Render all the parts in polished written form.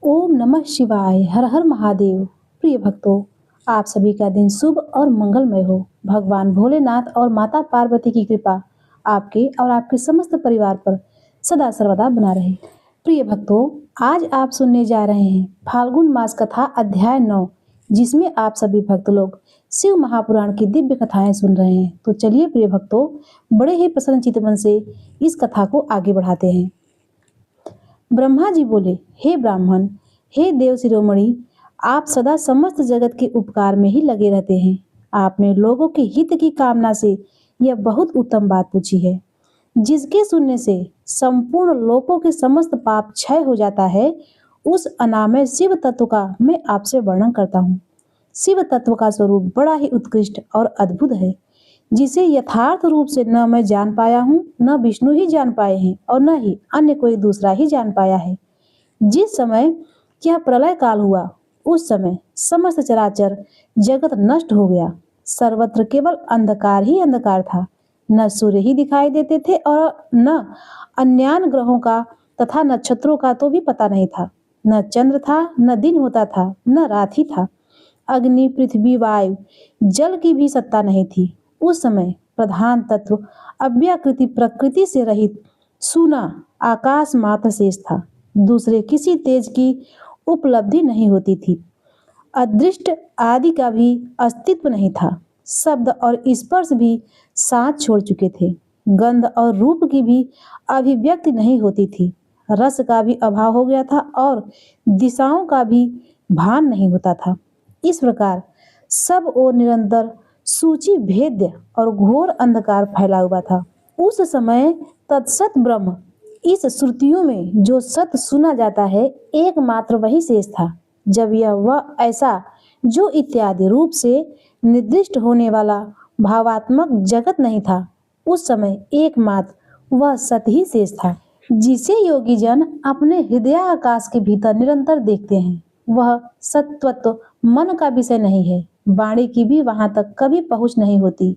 ओम नमः शिवाय। हर हर महादेव। प्रिय भक्तों, आप सभी का दिन शुभ और मंगलमय हो। भगवान भोलेनाथ और माता पार्वती की कृपा आपके और आपके समस्त परिवार पर सदा सर्वदा बना रहे। प्रिय भक्तों, आज आप सुनने जा रहे हैं फाल्गुन मास कथा अध्याय 9, जिसमें आप सभी भक्त लोग शिव महापुराण की दिव्य कथाएं सुन रहे हैं। तो चलिए प्रिय भक्तों, बड़े ही प्रसन्न चित्त मन से इस कथा को आगे बढ़ाते हैं। ब्रह्मा जी बोले, हे ब्राह्मण, हे देव शिरोमणि, आप सदा समस्त जगत के उपकार में ही लगे रहते हैं। आपने लोगों के हित की कामना से यह बहुत उत्तम बात पूछी है, जिसके सुनने से संपूर्ण लोकों के समस्त पाप क्षय हो जाता है। उस अनामय शिव तत्व का मैं आपसे वर्णन करता हूँ। शिव तत्व का स्वरूप बड़ा ही उत्कृष्ट और अद्भुत है, जिसे यथार्थ रूप से न मैं जान पाया हूँ, न विष्णु ही जान पाए हैं और न ही अन्य कोई दूसरा ही जान पाया है। जिस समय यह प्रलय काल हुआ, उस समय समस्त चराचर जगत नष्ट हो गया। सर्वत्र केवल अंधकार ही अंधकार था। न सूर्य ही दिखाई देते थे और न अन्यान ग्रहों का तथा नक्षत्रों का तो भी पता नहीं था। न चंद्र था, न दिन होता था, न रात ही था। अग्नि, पृथ्वी, वायु, जल की भी सत्ता नहीं थी। उस समय प्रधान तत्व अव्याकृति प्रकृति से रहित सूना आकाश मात्र शेष था। दूसरे किसी तेज की उपलब्धि नहीं होती थी। अदृष्ट आदि का भी अस्तित्व नहीं था। शब्द और स्पर्श भी साथ छोड़ चुके थे। गंध और रूप की भी अभिव्यक्ति नहीं होती थी। रस का भी अभाव हो गया था और दिशाओं का भी भान नहीं होता था। इस प्रकार सब ओर निरंतर सूची भेद्य और घोर अंधकार फैला हुआ था। उस समय तत्सत ब्रह्म, इस श्रुतियों में जो सत्य सुना जाता है, एकमात्र वही शेष था। जब यह वह ऐसा जो इत्यादि रूप से निर्दिष्ट होने वाला भावात्मक जगत नहीं था, उस समय एकमात्र वह सत्य ही शेष था, जिसे योगी जन अपने हृदय आकाश के भीतर निरंतर देखते हैं। वह सत्वत्व मन का विषय नहीं है। वाणी की भी वहां तक कभी पहुंच नहीं होती।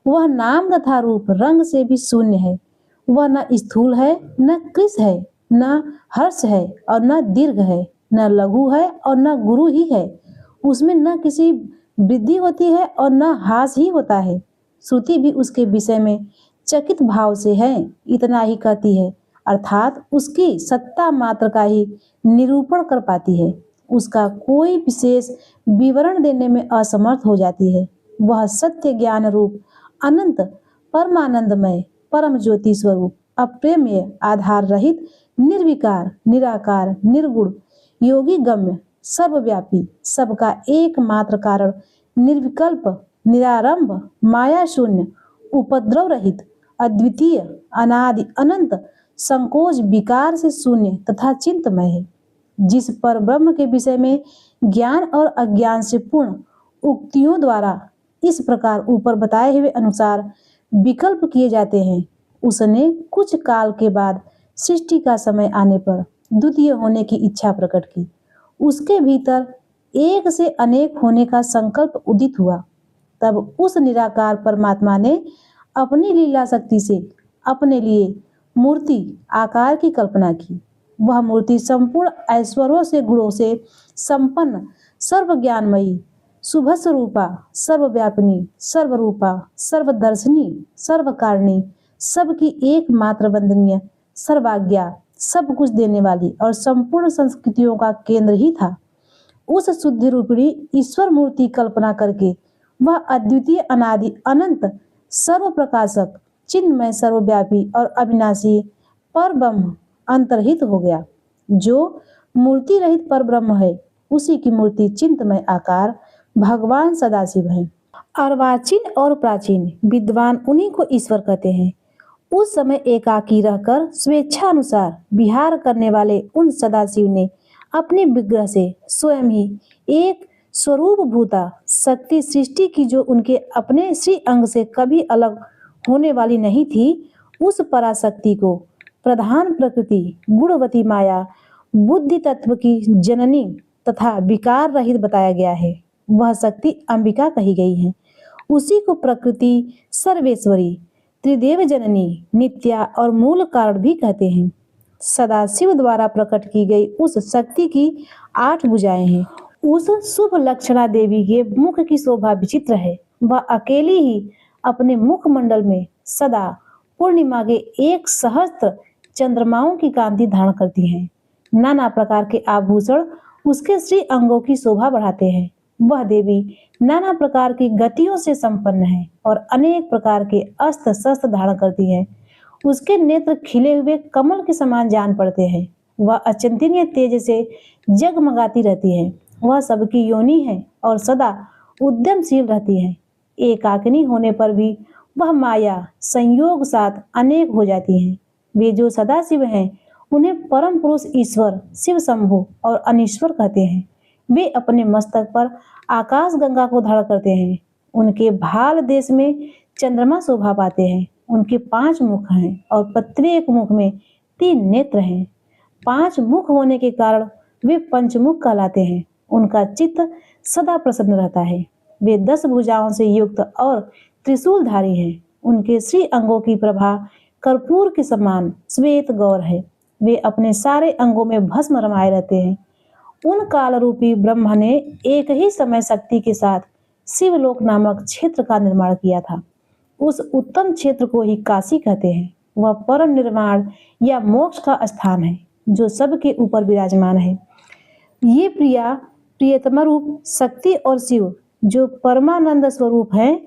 वह नाम तथा रूप रंग से भी शून्य है। वह न स्थूल है, न कृश है, न हर्ष है और न दीर्घ है, न लघु है और न गुरु ही है। उसमें न किसी वृद्धि होती है और न ह्रास ही होता है। श्रुति भी उसके विषय में चकित भाव से है, इतना ही कहती है, अर्थात उसकी सत्ता मात्र का ही निरूपण कर पाती है। उसका कोई विशेष विवरण देने में असमर्थ हो जाती है। वह सत्य ज्ञान रूप अनंत परमानंदमय परम ज्योति स्वरूप अप्रेम्य आधार रहित निर्विकार निराकार निर्गुण योगी गम्य सर्वव्यापी सबका एकमात्र कारण निर्विकल्प निरारंभ माया शून्य उपद्रव रहित अद्वितीय अनादि अनंत संकोच विकार से शून्य तथा चिंतमय है। जिस पर ब्रह्म के विषय में ज्ञान और अज्ञान से पूर्ण उक्तियों द्वारा इस प्रकार ऊपर बताए हुए अनुसार विकल्प किए जाते हैं, उसने कुछ काल के बाद सृष्टि का समय आने पर द्वितीय होने की इच्छा प्रकट की। उसके भीतर एक से अनेक होने का संकल्प उदित हुआ। तब उस निराकार परमात्मा ने अपनी लीला शक्ति से अपने लिए मूर्ति आकार की कल्पना की। वह मूर्ति संपूर्ण ऐश्वर्यों से गुणों से संपन्न सर्वज्ञानमयी शुभस्वरूपा सर्वव्यापिनी सर्वरूपा सर्वदर्शनी सर्वकारिणी सबकी एकमात्र वंदनीय सर्वाज्ञा सब कुछ देने वाली और संपूर्ण संस्कृतियों का केंद्र ही था। उस शुद्धि रूपिणी ईश्वर मूर्ति कल्पना करके वह अद्वितीय अनादि अनंत सर्व प्रकाशक चिन्मय सर्वव्यापी और अविनाशी पर ब्रह्म अंतर्हित हो गया। जो मूर्ति रहित पर ब्रह्म है, उसी की मूर्ति चिंतमय आकार भगवान सदाशिव है। अर्वाचीन और प्राचीन विद्वान उन्हीं को ईश्वर कहते हैं। उस समय एकाकी रहकर स्वेच्छा अनुसार विहार करने वाले उन सदाशिव ने अपने विग्रह से स्वयं ही एक स्वरूप भूता शक्ति सृष्टि की, जो उनके अपने श्री अंग से कभी अलग होने वाली नहीं थी, उस पराशक्ति को प्रधान प्रकृति गुणवती माया बुद्धि तत्व की जननी तथा विकार रहित बताया गया है। वह शक्ति अंबिका कही गई है। उसी को प्रकृति सर्वेश्वरी त्रिदेव जननी नित्या और मूल कारण भी कहते हैं। सदाशिव द्वारा प्रकट की गई उस शक्ति की 8 भुजाएं हैं। उस शुभ लक्षणा देवी के मुख की शोभा विचित्र है। वह अकेली ही अपने मुखमंडल में सदा पूर्णिमा के 1 सहस्त्र चंद्रमाओं की कांति धारण करती हैं। नाना प्रकार के आभूषण उसके श्री अंगों की शोभा बढ़ाते हैं। वह देवी नाना प्रकार की गतियों से संपन्न है और अनेक प्रकार के अस्त्र शस्त्र धारण करती है। उसके नेत्र खिले हुए कमल के समान जान पड़ते हैं। वह अचिंतनीय तेज से जगमगाती रहती है। वह सबकी योनि है और सदा उद्यमशील रहती है। एकाकिनी होने पर भी वह माया संयोग साथ अनेक हो जाती हैं। वे जो सदाशिव हैं उन्हें परम पुरुष ईश्वर शिव शंभु और अनीश्वर कहते हैं। वे अपने मस्तक पर आकाश गंगा को धारण करते हैं। उनके भाल देश में चंद्रमा शोभा पाते हैं। उनके 5 मुख हैं और प्रत्येक मुख में 3 नेत्र हैं। 5 मुख होने के कारण वे पंचमुख कहलाते हैं। उनका चित्त सदा प्रसन्न रहता है। वे 10 भुजाओं से युक्त और त्रिशूलधारी हैं। उनके श्री अंगों की प्रभा कर्पूर के समान श्वेत गौर है। वे अपने सारे अंगों में भस्म रमाए रहते हैं। उन काल रूपी ब्रह्म ने एक ही समय शक्ति के साथ शिवलोक नामक क्षेत्र का निर्माण किया था। उस उत्तम क्षेत्र को ही काशी कहते हैं। वह परम निर्वाण या मोक्ष का स्थान है जो सबके ऊपर विराजमान है। ये प्रियतम रूप शक्ति और शिव जो परमानंद स्वरूप हैं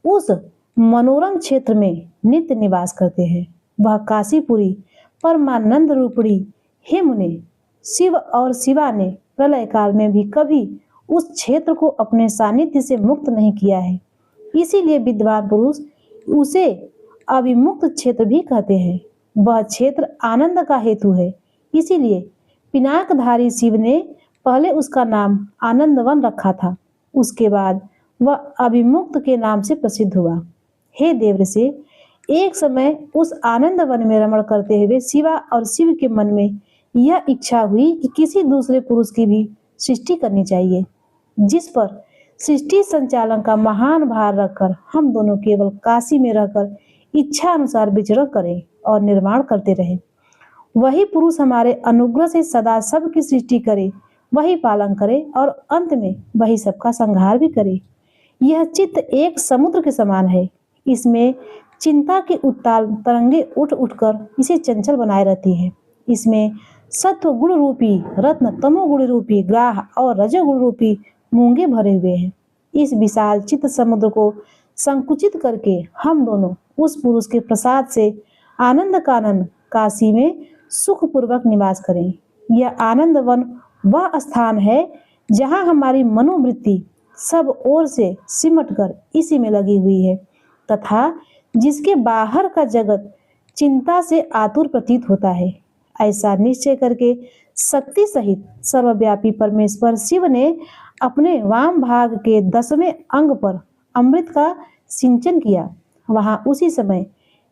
उस मनोरम क्षेत्र में नित्य निवास करते हैं। वह काशीपुरी परमानंद रूपड़ी हे मुने शिव और शिवा ने प्रलय काल में भी कभी उस क्षेत्र को अपने सानिध्य से मुक्त नहीं किया है। इसीलिए विद्वान पुरुष उसे अविमुक्त क्षेत्र भी कहते हैं। वह क्षेत्र आनंद का हेतु है। इसीलिए पिनाकधारी शिव ने पहले उसका नाम आनंदवन रखा था। उसके बाद वह अभिमुक्त के नाम से प्रसिद्ध हुआ। हे देवऋषि, एक समय उस आनंद वन में रमण करते हुए शिवा और शिव के मन में यह इच्छा हुई कि किसी दूसरे पुरुष की भी सृष्टि करनी चाहिए, जिस पर सृष्टि संचालन का महान भार रखकर हम दोनों केवल काशी में रहकर इच्छा अनुसार विचरण करें और निर्माण करते रहें। वही पुरुष हमारे अनुग्रह से सदा सबकी सृष्टि करे, वही पालन करे और अंत में वही सबका संहार भी करे। यह चित्त एक समुद्र के समान है। इसमें चिंता की उत्ताल तरंगे उठ उठकर इसे चंचल बनाए रहती है। इसमें सत्व गुण रूपी रत्न, तमोगुण रूपी ग्राह और रजोगुण रूपी मूंगे भरे हुए हैं। इस विशाल चित्त समुद्र को संकुचित करके हम दोनों उस पुरुष के प्रसाद से आनंद कानन काशी में सुख पूर्वक निवास करें। यह आनंद वन वह स्थान है जहाँ हमारी मनोवृत्ति सब ओर से सिमट कर इसी में लगी हुई है तथा जिसके बाहर का जगत चिंता से आतुर प्रतीत होता है। ऐसा निश्चय करके शक्ति सहित सर्वव्यापी परमेश्वर शिव ने अपने वाम भाग के 10वें अंग पर अमृत का सिंचन किया। वहां उसी समय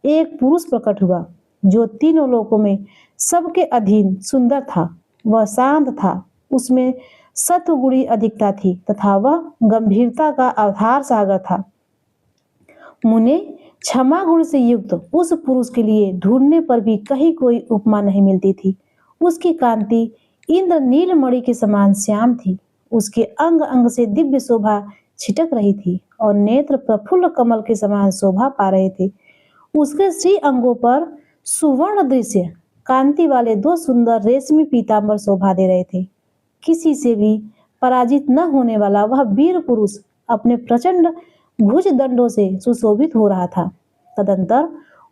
एक पुरुष प्रकट हुआ जो तीनों लोकों में सबके अधीन सुंदर था। वह शांत था, उसमें सत्वगुणी अधिकता थी तथा वह गंभीरता का आधार सागर था। मुने, क्षमा गुण से युक्त उस पुरुष के लिए ढूंढने पर भी कहीं कोई उपमा नहीं मिलती थी। उसकी कांति इंद्र नीलमणि के समान श्याम थी। उसके अंग अंग से दिव्य शोभा छिटक रही थी और नेत्र प्रफुल्ल कमल के समान शोभा पा रहे थे। उसके श्री अंगों पर सुवर्ण दृश्य कांति वाले 2 सुंदर रेशमी पीतांबर शोभा दे रहे थे। किसी से भी पराजित न होने वाला वह वीर पुरुष अपने प्रचंड भुज दंडों से सुशोभित हो रहा था। तदंतर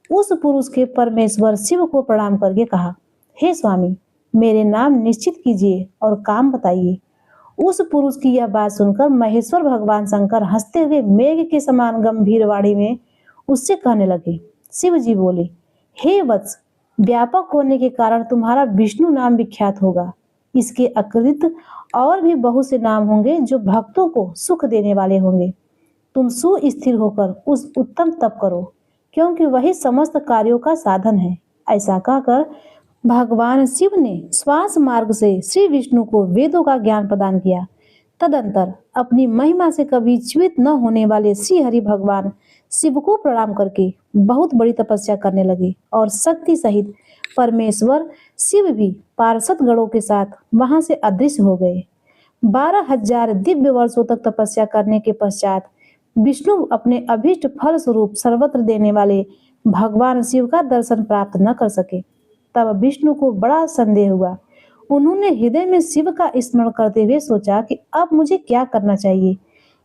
उस पुरुष के परमेश्वर शिव को प्रणाम करके कहा, हे स्वामी, मेरे नाम निश्चित कीजिए और काम बताइए। उस पुरुष की यह बात सुनकर महेश्वर भगवान शंकर हंसते हुए मेघ के समान गंभीर वाणी में उससे कहने लगे। शिव जी बोले, हे वत्स, व्यापक होने के कारण तुम्हारा विष्णु नाम विख्यात होगा। इसके अतिरिक्त और भी बहुत से नाम होंगे जो भक्तों को सुख देने वाले होंगे। तुम सुस्थिर होकर उस उत्तम तप करो, क्योंकि वही समस्त कार्यों का साधन है। ऐसा कहकर भगवान शिव ने श्वास मार्ग से श्री विष्णु को वेदों का ज्ञान प्रदान किया। तदंतर अपनी महिमा से कभी च्युत न होने वाले श्री हरि भगवान शिव को प्रणाम करके बहुत बड़ी तपस्या करने लगे और शक्ति सहित परमेश्वर शिव भी पार्षद गणों के साथ वहां से अदृश्य हो गए। 12,000 दिव्य वर्षों तक तपस्या करने के पश्चात विष्णु अपने अभीष्ट फल स्वरूप सर्वत्र देने वाले भगवान शिव का दर्शन प्राप्त न कर सके। तब विष्णु को बड़ा संदेह हुआ। उन्होंने हृदय में शिव का स्मरण करते हुए सोचा कि अब मुझे क्या करना चाहिए।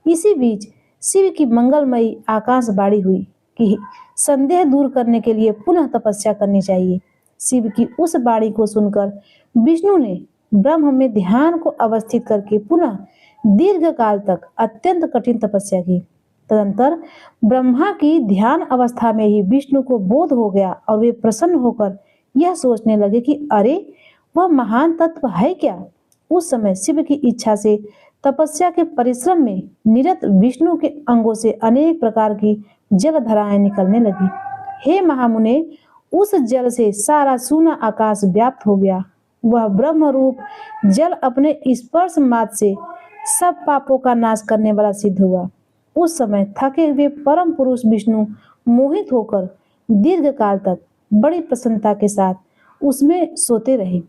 इसी बीच शिव की मंगलमयी आकाशवाणी हुई कि संदेह दूर करने के लिए पुनः तपस्या करनी चाहिए। शिव की उस वाणी को सुनकर विष्णु ने ब्रह्म में ध्यान को अवस्थित करके पुनः दीर्घ काल तक अत्यंत कठिन तपस्या की। तदंतर ब्रह्मा की ध्यान अवस्था में ही विष्णु को बोध हो गया और वे प्रसन्न होकर यह सोचने लगे कि अरे वह महान तत्व है क्या। उस समय शिव की इच्छा से तपस्या के परिश्रम में निरत विष्णु के अंगों से अनेक प्रकार की जलधाराएं निकलने लगी। हे महामुने, उस जल से सारा सूना आकाश व्याप्त हो गया। वह ब्रह्म रूप जल अपने स्पर्श मात्र से सब पापों का नाश करने वाला सिद्ध हुआ। उस समय थके हुए परम पुरुष विष्णु मोहित होकर दीर्घ काल तक बड़ी प्रसन्नता के साथ उसमें सोते रहे।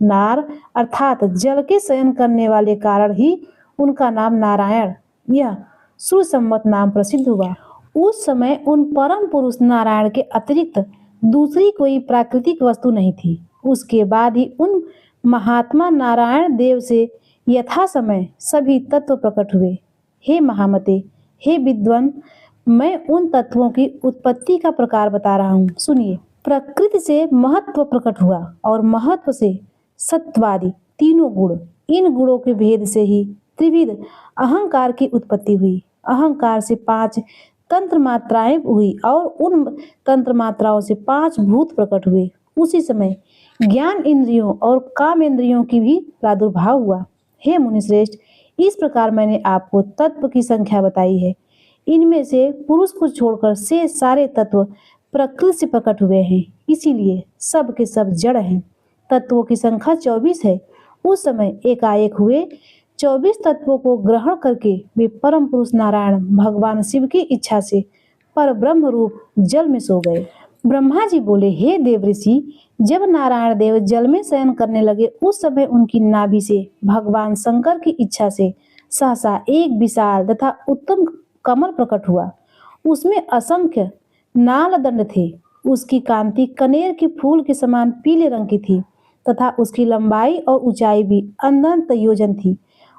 नार अर्थात जल के शयन करने वाले कारण ही उनका नाम नारायण, यह सुसम्मत नाम प्रसिद्ध हुआ। उस समय उन परम पुरुष नारायण के अतिरिक्त दूसरी कोई प्राकृतिक वस्तु नहीं थी। उसके बाद ही उन महात्मा नारायण देव से यथा समय सभी तत्व प्रकट हुए। हे महामते, हे विद्वान, मैं उन तत्वों की उत्पत्ति का प्रकार बता रहा हूँ, सुनिए। प्रकृति से महत्व प्रकट हुआ और महत्व से सत्वादि तीनों गुण, इन गुणों के भेद से ही त्रिविध अहंकार की उत्पत्ति हुई। अहंकार से 5 तंत्र मात्राएं हुई और उन तंत्र मात्राओं से 5 भूत प्रकट हुए। उसी समय ज्ञान इंद्रियों और काम इंद्रियों की भी प्रादुर्भाव हुआ। हे मुनिश्रेष्ठ, इस प्रकार मैंने आपको तत्व की संख्या बताई है। इनमें से पुरुष को छोड़कर से सारे तत्व प्रकृति से प्रकट हुए हैं, इसीलिए सब के सब जड़ हैं। तत्वों की संख्या 24 है। उस समय एकाएक हुए 24 तत्वों को ग्रहण करके वे परम पुरुष नारायण भगवान शिव की इच्छा से पर ब्रह्म रूप जल में सो गए। ब्रह्मा जी बोले, हे देव ऋषि, जब नारायण देव जल में शयन करने लगे उस समय उनकी नाभि से भगवान शंकर की इच्छा से सहसा एक विशाल तथा उत्तम कमल प्रकट हुआ। उसमें असंख्य नाल दंड थे। उसकी कांति कनेर के फूल के समान पीले रंग की थी तथा उसकी लंबाई और ऊंचाई भी अनंत योजन थी।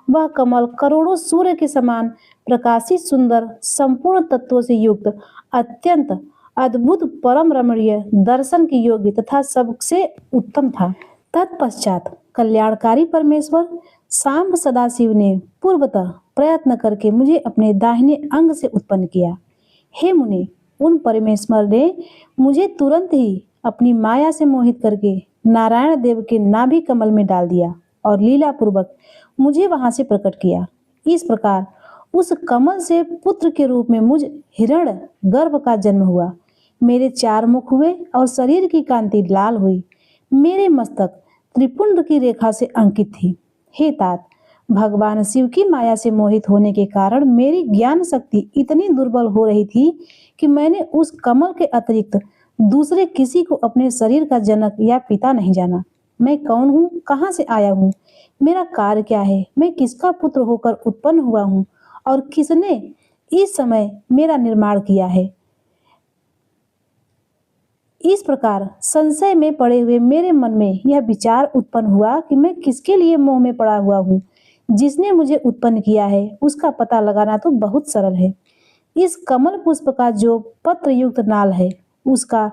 वह कमल करोड़ों सूर्य के समान प्रकाशित, सुंदर, संपूर्ण तत्वों से युक्त, अत्यंत अद्भुत, परम रमणीय, दर्शन की योग्य तथा सबसे उत्तम था। तत्पश्चात कल्याणकारी परमेश्वर सांब सदाशिव ने पूर्वतः प्रयत्न करके मुझे अपने दाहिने अंग से उत्पन्न किया। हे मुनि, उन परमेश्वर ने मुझे तुरंत ही अपनी माया से मोहित करके नारायण देव के नाभि कमल में डाल दिया और लीला पूर्वक मुझे वहां से प्रकट किया। इस प्रकार उस कमल से पुत्र के रूप में मुझ हिरण गर्भ का जन्म हुआ। मेरे 4 मुख हुए और शरीर की कांति लाल हुई। मेरे मस्तक त्रिपुंड की रेखा से अंकित थी। हे तात, भगवान शिव की माया से मोहित होने के कारण मेरी ज्ञान शक्ति इतनी दुर्बल हो रही थी कि मैंने उस कमल के अतिरिक्त दूसरे किसी को अपने शरीर का जनक या पिता नहीं जाना। मैं कौन हूँ, कहाँ से आया हूँ, मेरा कार्य क्या है, मैं किसका पुत्र होकर उत्पन्न हुआ हूँ और किसने इस समय मेरा निर्माण किया है। इस प्रकार संशय में पड़े हुए मेरे मन में यह विचार उत्पन्न हुआ कि मैं किसके लिए मोह में पड़ा हुआ हूँ। जिसने मुझे उत्पन्न किया है उसका पता लगाना तो बहुत सरल है। इस कमल पुष्प का जो पत्र युक्त नाल है उसका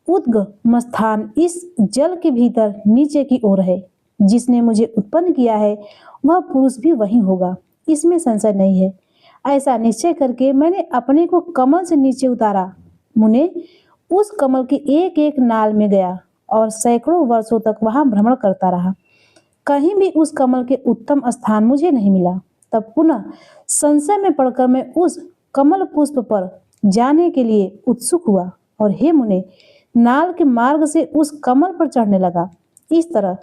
उद्गम स्थान इस जल के भीतर नीचे की ओर है। जिसने मुझे उत्पन्न किया है वह पुरुष भी वही होगा, इसमें संशय नहीं है। ऐसा निश्चय करके मैंने अपने को कमल से नीचे उतारा। मुने, उस कमल के एक एक नाल में गया और सैकड़ों वर्षों तक वहां भ्रमण करता रहा। कहीं भी उस कमल के उत्तम स्थान मुझे नहीं मिला। तब पुनः संशय में पड़कर मैं उस कमल पुष्प पर जाने के लिए उत्सुक हुआ और हे मुने, नाल के मार्ग से उस कमल पर चढ़ने लगा। इस तरह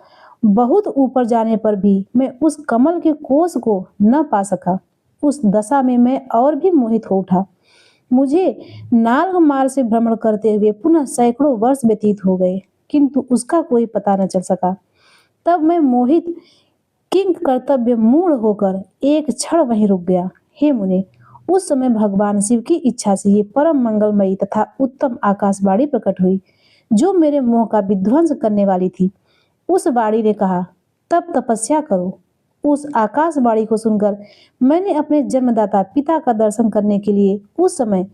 बहुत ऊपर जाने पर भी मैं उस कमल के कोष को न पा सका। उस दशा में मैं और भी मोहित हो उठा। मुझे नाल मार्ग से भ्रमण करते हुए पुनः सैकड़ों वर्ष व्यतीत हो गए। किंतु उसका कोई पता न चल सका। तब मैं मोहित किंग कर्तव्य मूढ़ होकर एक क्षण वहीं रुक गया। हे मुने, उस समय भगवान शिव की इच्छा से ये परम मंगलमयी तथा उत्तम आकाशवाणी प्रकट हुई, जो मेरे मोह का विध्वंस करने वाली थी। उस वाणी ने कहा, तब तपस्या करो। उस आकाशवाणी को सुनकर मैंने अपने जन्मदाता पिता का दर्शन करने के लिए उस समय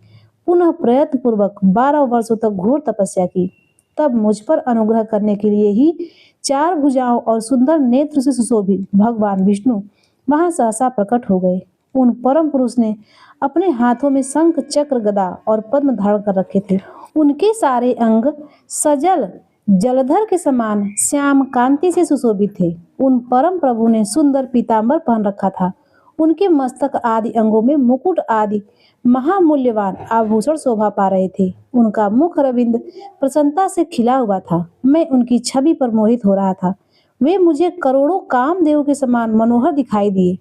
पुनः प्रयत्न पूर्वक 12 वर्षों तक घोर तपस्या की। तब मुझ पर अनुग्रह करने के लिए ही 4 भुजाओं और सुंदर नेत्र से सुशोभित भगवान विष्णु वहां सहसा प्रकट हो गए। उन परम पुरुष ने अपने हाथों में शंख, चक्र, गदा और पद्म धारण कर रखे थे। उनके सारे अंग सजल जलधर के समान श्याम कांति से सुशोभित थे। उन परम प्रभु ने सुंदर पीतांबर पहन रखा था। उनके मस्तक आदि अंगों में मुकुट आदि महामूल्यवान आभूषण शोभा पा रहे थे। उनका मुख रविंद प्रसन्नता से खिला हुआ था। मैं उनकी छवि पर मोहित हो रहा था। वे मुझे करोड़ों कामदेव के समान मनोहर दिखाई दिए।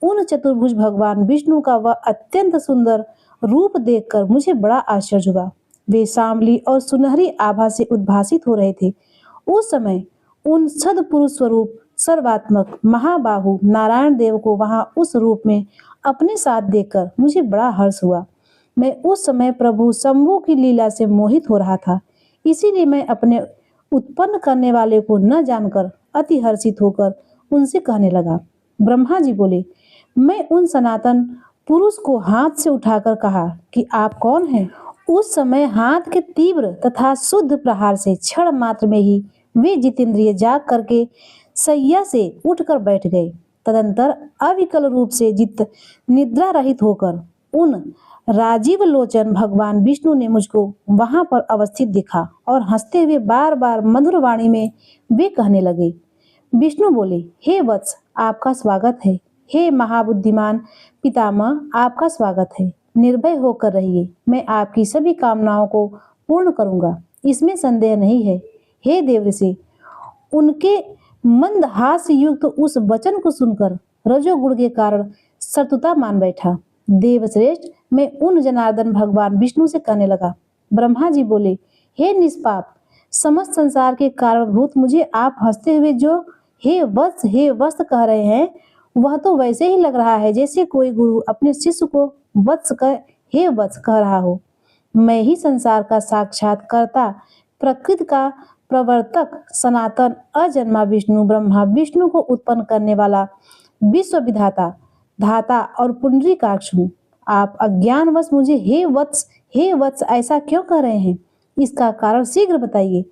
उन चतुर्भुज भगवान विष्णु का वह अत्यंत सुंदर रूप देखकर मुझे बड़ा आश्चर्य हुआ। वे सांवली और सुनहरी आभा से उद्भासित हो रहे थे। उस समय उन सदपुरुष स्वरूप सर्वात्मक महाबाहु नारायण देव को वहां उस रूप में अपने साथ देखकर मुझे बड़ा हर्ष हुआ। मैं उस समय प्रभु शंभु की लीला से मोहित हो रहा था। इसीलिए मैं अपने उत्पन्न करने वाले को न जानकर अति हर्षित होकर उनसे कहने लगा। ब्रह्मा जी बोले, मैं उन सनातन पुरुष को हाथ से उठाकर कहा कि आप कौन हैं? उस समय हाथ के तीव्र तथा शुद्ध प्रहार से क्षण मात्र में ही वे जितेंद्रिय जाग करके सैया से उठकर बैठ गए। तदंतर अविकल रूप से जित निद्रा रहित होकर उन राजीव लोचन भगवान विष्णु ने मुझको वहां पर अवस्थित दिखा और हंसते हुए बार बार मधुर वाणी में वे कहने लगे। विष्णु बोले, हे वत्स, आपका स्वागत है। हे महाबुद्धिमान पितामह, आपका स्वागत है। निर्भय होकर रहिए, मैं आपकी सभी कामनाओं को पूर्ण करूंगा, इसमें संदेह नहीं है। हे देवऋषि, उनके मंदहास्य युक्त उस वचन को सुनकर रजोगुण के कारण शत्रुता मान बैठा। देवश्रेष्ठ, मैं उन जनार्दन भगवान विष्णु से कहने लगा। ब्रह्मा जी बोले, हे निष्पाप, समस्त संसार के कारणभूत मुझे आप हंसते हुए जो हे वत्स कह रहे हैं, वह तो वैसे ही लग रहा है जैसे कोई गुरु अपने शिष्य को हे वत्स कह रहा हो। मैं ही संसार का साक्षात कर्ता, प्रकृति का प्रवर्तक, सनातन अजन्मा विष्णु ब्रह्मा विष्णु को उत्पन्न करने वाला विश्व विधाता, धाता और पुंडरीकाक्ष हूँ। आप अज्ञानवश मुझे हे वत्स ऐसा क्यों कह रहे हैं? इसका कारण शीघ्र बताइए।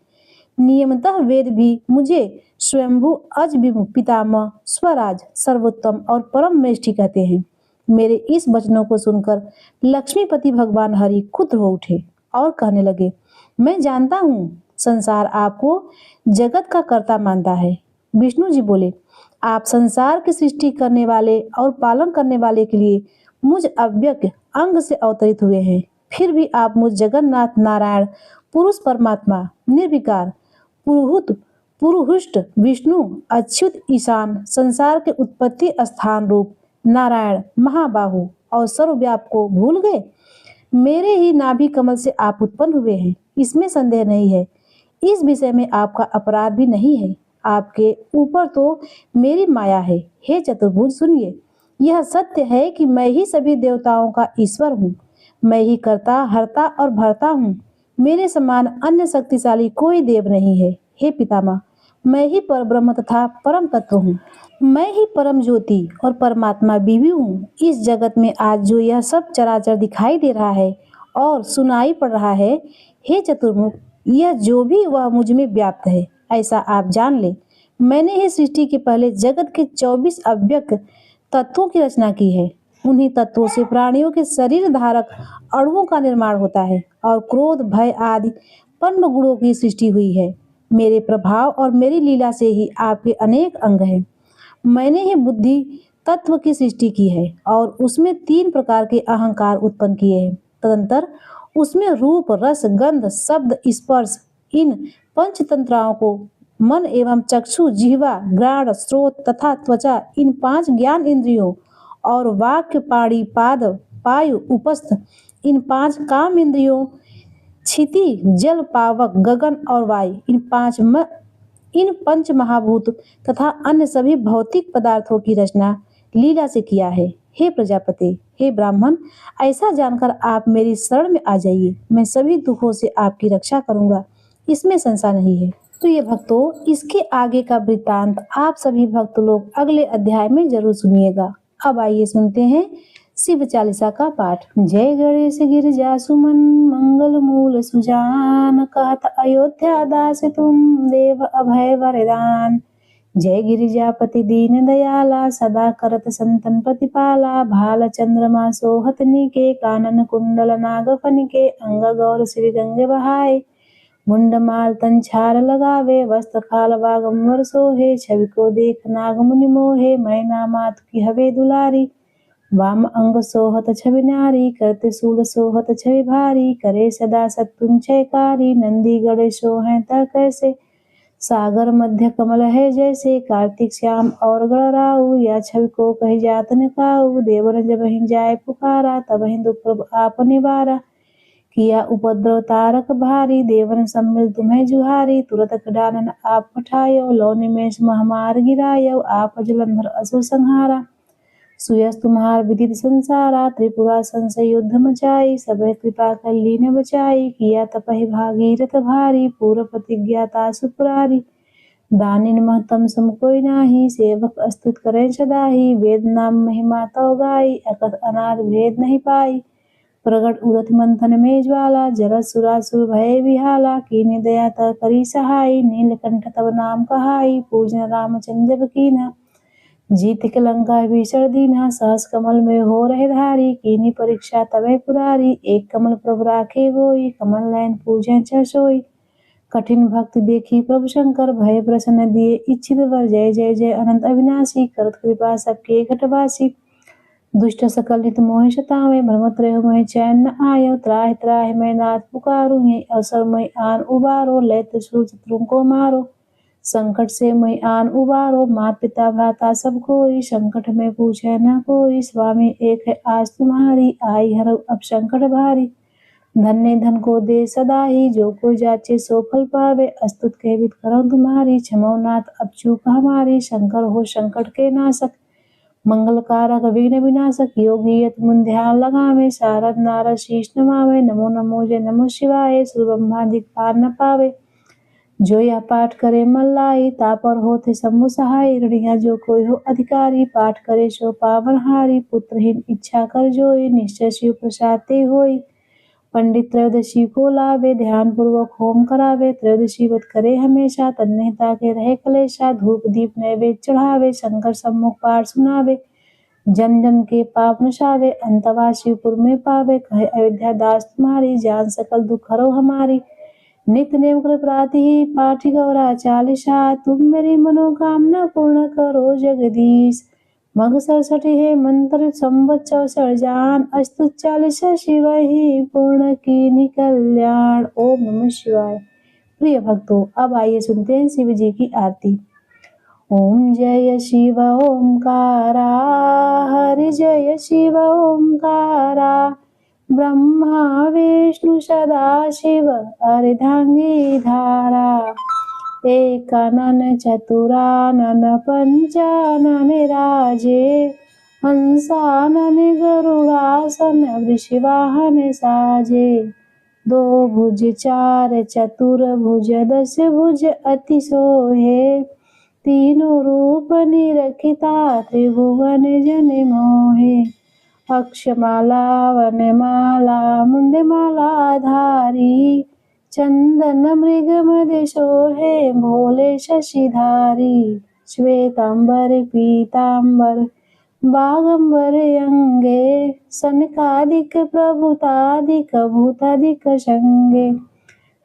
नियमतः वेद भी मुझे स्वयंभू अजविमुख पितामह स्वराज सर्वोत्तम और परम मेष्ठी कहते हैं। मेरे इस वचनों को सुनकर लक्ष्मीपति भगवान हरि खुद हो उठे और कहने लगे, मैं जानता हूँ संसार आपको जगत का कर्ता मानता है। विष्णु जी बोले, आप संसार की सृष्टि करने वाले और पालन करने वाले के लिए मुझ अव्यक्त अंग से अवतरित हुए हैं। फिर भी आप मुझ जगन्नाथ नारायण पुरुष परमात्मा निर्विकार पुरुहूत पुरुहुष्ट विष्णु अच्युत ईशान संसार के उत्पत्ति स्थान रूप नारायण महाबाहु और सर्वव्यापक को भूल गए। मेरे ही नाभि कमल से आप उत्पन्न हुए हैं, इसमें संदेह नहीं है। इस विषय में आपका अपराध भी नहीं है। आपके ऊपर तो मेरी माया है। हे चतुर्भुज, सुनिए, यह सत्य है कि मैं ही सभी देवताओं का ईश्वर हूँ। मैं ही कर्ता, हर्ता और भर्ता हूँ। मेरे समान अन्य शक्तिशाली कोई देव नहीं है। हे पितामह, मैं ही परब्रह्म तथा परम तत्व हूँ। मैं ही परम ज्योति और परमात्मा बीवी हूँ। इस जगत में आज जो यह सब चराचर दिखाई दे रहा है और सुनाई पड़ रहा है, हे चतुर्मुख, यह जो भी वह मुझ में व्याप्त है, ऐसा आप जान ले। मैंने ही सृष्टि के पहले जगत के 24 अव्यक्त तत्वों की रचना की है। उन्हीं तत्वों से प्राणियों के शरीर धारक अणुओं का निर्माण होता है और क्रोध, भय आदि पंड गुणों की सृष्टि हुई है। मेरे प्रभाव और मेरी लीला से ही आपके अनेक अंग हैं। मैंने ही बुद्धि तत्व की सृष्टि की है और उसमें 3 प्रकार के अहंकार उत्पन्न किए हैं। तदंतर उसमें रूप, रस, गंध, शब्द, स्पर्श, इन पंचतंत्राओं को मन एवं चक्षु, जिह्वा, घ्राण, स्रोत तथा त्वचा, इन 5 ज्ञान इंद्रियों और वाक्य, पाणी, पाद, पायु, उपस्थ, इन 5 काम इंद्रियों, क्षिति, जल, पावक, गगन और वायु, इन पंच महाभूत तथा अन्य सभी भौतिक पदार्थों की रचना लीला से किया है। हे प्रजापति, हे ब्राह्मण, ऐसा जानकर आप मेरी शरण में आ जाइए। मैं सभी दुखों से आपकी रक्षा करूंगा, इसमें संशय नहीं है। तो ये भक्तों, इसके आगे का वृत्तांत आप सभी भक्त लोग अगले अध्याय में जरूर सुनिएगा। अब आइए सुनते हैं शिव चालीसा का पाठ। जय गणेश गिरिजा सुमन मंगल मूल सुजान, कहत अयोध्या दास तुम देव अभय वरदान। जय गिरिजापति दीन दयाला, सदा करत संतन प्रतिपाला। भाल चंद्रमा सोहत निके, कानन कुंडल नाग फनिके। अंग गौर श्री गंगे बहाए, मुंड माल तन छार लगावे। वस्त्र खाल बागंबर सोहे, छवि को देख नाग मुनि मोहे। मैना मात की हवे दुलारी, वाम अंग सोहत छवि नारी। करते शूल सोहत छवि भारी, करे सदा सत्तुम छयकारी। नंदी गड़े सोहें त कैसे, सागर मध्य कमल है जैसे। कार्तिक श्याम और गणराऊ, या छवि को कही जात न काऊ। देवन जब ही जाय पुकारा, तब ही दुख प्रभु आप निवारा। किया उपद्रव तारक भारी, देवन सम्मिल तुम्हें जुहारी। तुरत डानन आप पठायो, लौ निमेष महामार गिरायो। आप जलंधर असुर संहारा, सुयस तुम्हार विदित संसारा। त्रिपुरा संशय युद्ध मचाई, सब कृपा कर लीन बचाई। किया तपहि भागीरथ भारी, पूर्व प्रतिज्ञाता सुपुरारी। दानिन महतम सम कोई नाही, सेवक अस्तुत करें सदाही। वेद नाम महिमा तो गाई, अकथ अनाथ भेद नहीं पाई। प्रगट उदत मंथन में ज्वाला, जरत सुरासुर भय विहाला। कीन्ही दया त करी सहाई, नीलकंठ तब नाम कहाई। पूजन रामचंद्र जब कीन्हा, जीत के लंका भीषण दीन्हा। सहस कमल में हो रहे धारी, कीन्ही परीक्षा तबे पुरारी। एक कमल प्रभु राखे गोई, कमल नयन पूजन छ सोई। कठिन भक्ति देखी प्रभु शंकर, भय प्रसन्न दिए इच्छित वर। जय जय जय अनंत अविनाशी, करत कृपा सबके घटवासी। दुष्ट सकल नित मोहि सतावे, भ्रमत रहो मोहि चैन न आयो। त्राहि त्राहि मैं नाथ पुकारू, यही अवसर मैं आन उबारो। लय त्रिशूल शत्रुओं को मारो, संकट से मैं आन उबारो। मात पिता भ्राता सब कोई, संकट में पूछे न कोई। स्वामी एक है आज तुम्हारी, आई हर अब संकट भारी। धन्य धन को दे सदा ही, जो कोई जाचे सो फल पावे। अस्तुत कहवित करो तुम्हारी, क्षमो नाथ अब चूक हमारी। शंकर हो संकट के नाशक, मंगल कारक विघ्न विनाशक। योगी यत मुन ध्यान लगावे, शारद नारद शीश नमावे। नमो नमो जय नमो शिवाय, सुर ब्रह्मादि पार न पावे। जो यह पाठ करे मन लाई, तापर होते शंभु सहाय। ऋणिया जो कोई हो अधिकारी, पाठ करे सो पावन हारी। पुत्रहीन इच्छा कर जोई, निश्चय शिव प्रसाद ते होई। पंडित त्रयोदशी को लावे, ध्यान पूर्वक होम करावे। त्रयोदशी व्रत करे हमेशा, तन्मयता के रहे कलेशा। धूप दीप नैवेद्य चढ़ावे, शंकर सम्मुख पाठ सुनावे। जन जन के पाप नशावे, अंतवा शिवपुर में पावे। कहे अयोध्या दास तुम्हारी, जान सकल दुख हरो हमारी। नित्य नेम कर प्राति पाठ गौरा चालीसा, तुम मेरी मनोकामना पूर्ण करो जगदीश। मग 67 है मंत्र, संवत 64 जान। अस्तुत 40 शिव ही पूर्ण की कल्याण। ओम नमः शिवाय। प्रिय भक्तों, अब आइए सुनते हैं शिव जी की आरती। ओम जय शिव ओंकारा, हरि जय शिव ओंकारा। ब्रह्मा विष्णु सदा शिव, अर्धांगी धारा। एकानन चतुरानन पंचानन राजे। हंसानन गरुड़ासन, वृषवाहन साजे। दो भुज चार चतुर्भुज, 10 भुज अति सोहे। तीनों रूप निरखिता, त्रिभुवन जन मोहे। अक्षमाला वनमाला, मुंडमाला धारी। चंदन मृग मद सोहे, भोले शशिधारी। श्वेतांबर पीतांबर, बागंबर अंगे। सनकादिक प्रभुतादिक, भूतादिक संगे।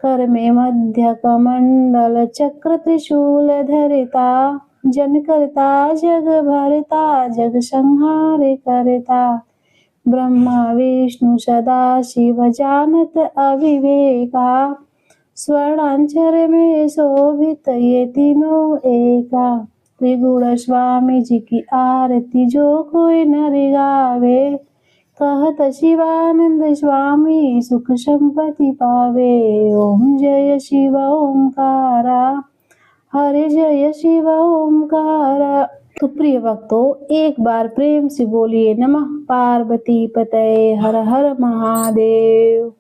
कर में मध्य कमंडल, चक्र त्रिशूल धरता। जन करता जग भरता, जग संहार करता। ब्रह्मा विष्णु सदा शिव, जानत अविवेका। स्वर्णाक्षर में शोभित ये तीनों एका। त्रिगुण स्वामी जी की आरती, जो कोई नर गावे। कहत शिवानंद स्वामी सुख संपत्ति पावे। ओम जय शिव ओमकारा, हरे जय शिव ओमकारा। तो प्रिय भक्तों, एक बार प्रेम से बोलिए नमः पार्वती पतये हर हर महादेव।